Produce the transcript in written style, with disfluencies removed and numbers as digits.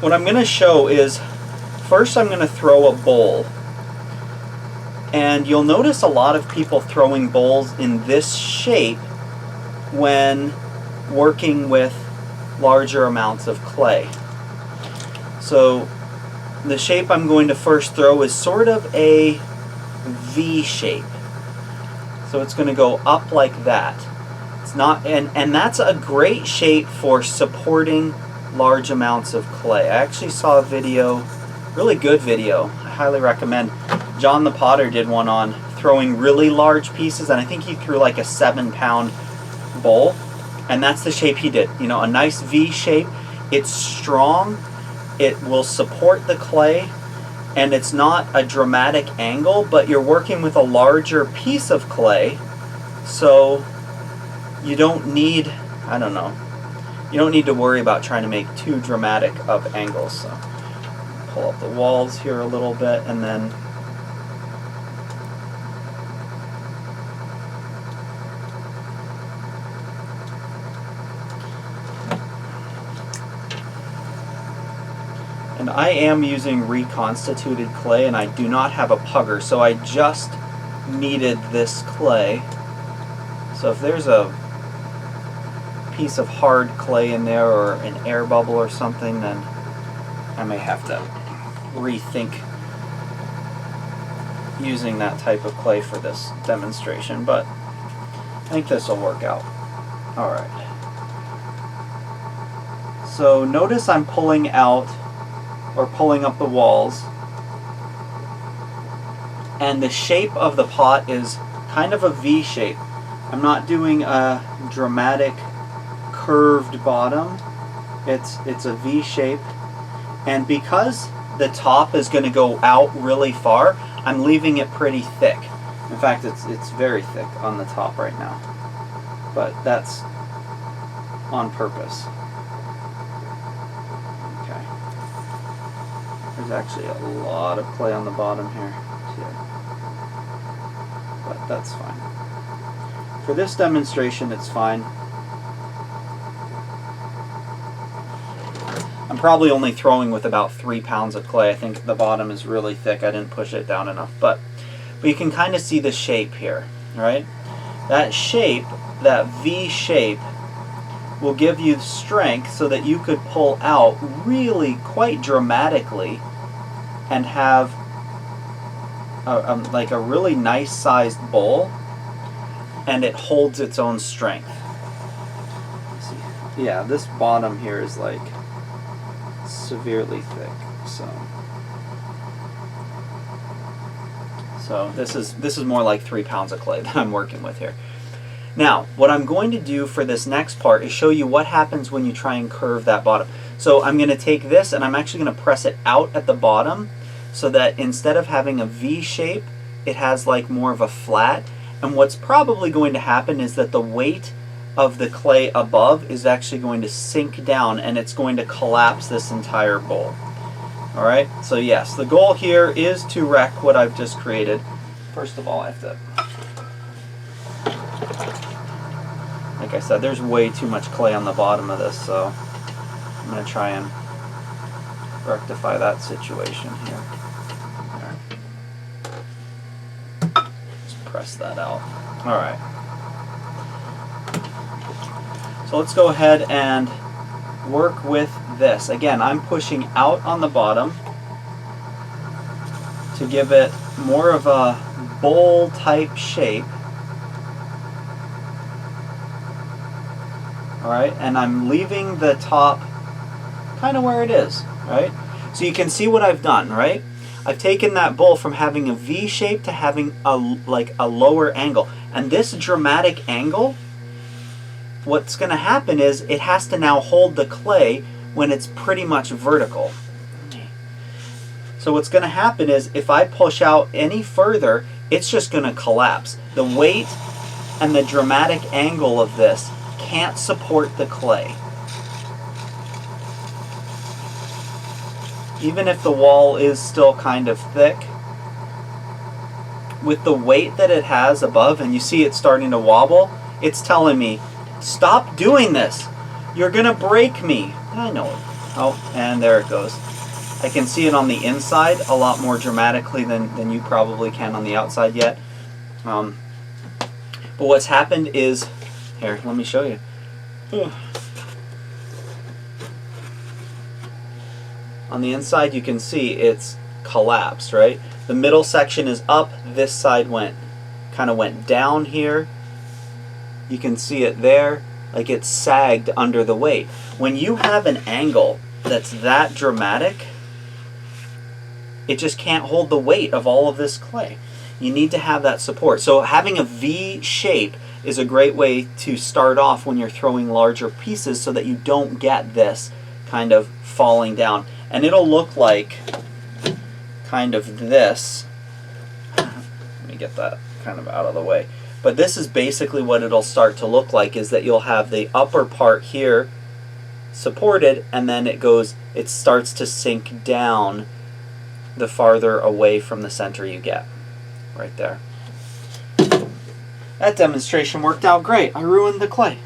what I'm going to show is, first I'm going to throw a bowl. And you'll notice a lot of people throwing bowls in this shape when working with larger amounts of clay. So the shape I'm going to first throw is sort of a V shape. So it's going to go up like that. It's not, and that's a great shape for supporting large amounts of clay. I actually saw a video, really good video, I highly recommend. John the Potter did one on throwing really large pieces, and I think he threw like a 7-pound bowl, and that's the shape he did. You know, a nice V shape. It's strong, it will support the clay, and it's not a dramatic angle, but you're working with a larger piece of clay, so you don't need, I don't know, you don't need to worry about trying to make too dramatic of angles. So pull up the walls here a little bit, and then I am using reconstituted clay, and I do not have a pugger, so I just kneaded this clay. So if there's a piece of hard clay in there or an air bubble or something, then I may have to rethink using that type of clay for this demonstration, but I think this will work out. Alright. So notice I'm pulling out, or pulling up the walls, and the shape of the pot is kind of a V shape. I'm not doing a dramatic curved bottom. It's a V shape, and because the top is going to go out really far, I'm leaving it pretty thick. In fact, it's very thick on the top right now, but that's on purpose. There's actually a lot of clay on the bottom here too, but that's fine. For this demonstration, it's fine. I'm probably only throwing with about 3 pounds of clay. I think the bottom is really thick. I didn't push it down enough, but you can kind of see the shape here, right? That shape, that V shape, will give you strength so that you could pull out really quite dramatically and have like a really nice sized bowl, and it holds its own strength. Let's see. Yeah, this bottom here is like severely thick, so this is more like 3 pounds of clay that I'm working with here. Now, what I'm going to do for this next part is show you what happens when you try and curve that bottom. So I'm going to take this and I'm actually going to press it out at the bottom so that instead of having a V shape, it has like more of a flat. And what's probably going to happen is that the weight of the clay above is actually going to sink down, and it's going to collapse this entire bowl. Alright, so yes, the goal here is to wreck what I've just created. First of all, I have to, like I said, there's way too much clay on the bottom of this, so I'm going to try and rectify that situation here. There. Just press that out. Alright. So let's go ahead and work with this. Again, I'm pushing out on the bottom to give it more of a bowl type shape. Alright, and I'm leaving the top kind of where it is, right? So you can see what I've done, right? I've taken that bowl from having a V shape to having a lower angle. And this dramatic angle, what's going to happen is it has to now hold the clay when it's pretty much vertical. So what's going to happen is if I push out any further, it's just going to collapse. The weight and the dramatic angle of this can't support the clay. Even if the wall is still kind of thick, with the weight that it has above, and you see it starting to wobble, it's telling me, stop doing this. You're going to break me. I know it. Oh, and there it goes. I can see it on the inside a lot more dramatically than you probably can on the outside yet. But what's happened is, here, let me show you. On the inside you can see it's collapsed, right? The middle section is up, this side kind of went down here. You can see it there, like it's sagged under the weight. When you have an angle that's that dramatic, it just can't hold the weight of all of this clay. You need to have that support. So having a V shape is a great way to start off when you're throwing larger pieces so that you don't get this kind of falling down. And it'll look like kind of this. Let me get that kind of out of the way. But this is basically what it'll start to look like, is that you'll have the upper part here supported, and then it starts to sink down the farther away from the center you get. Right there. That demonstration worked out great. I ruined the clay.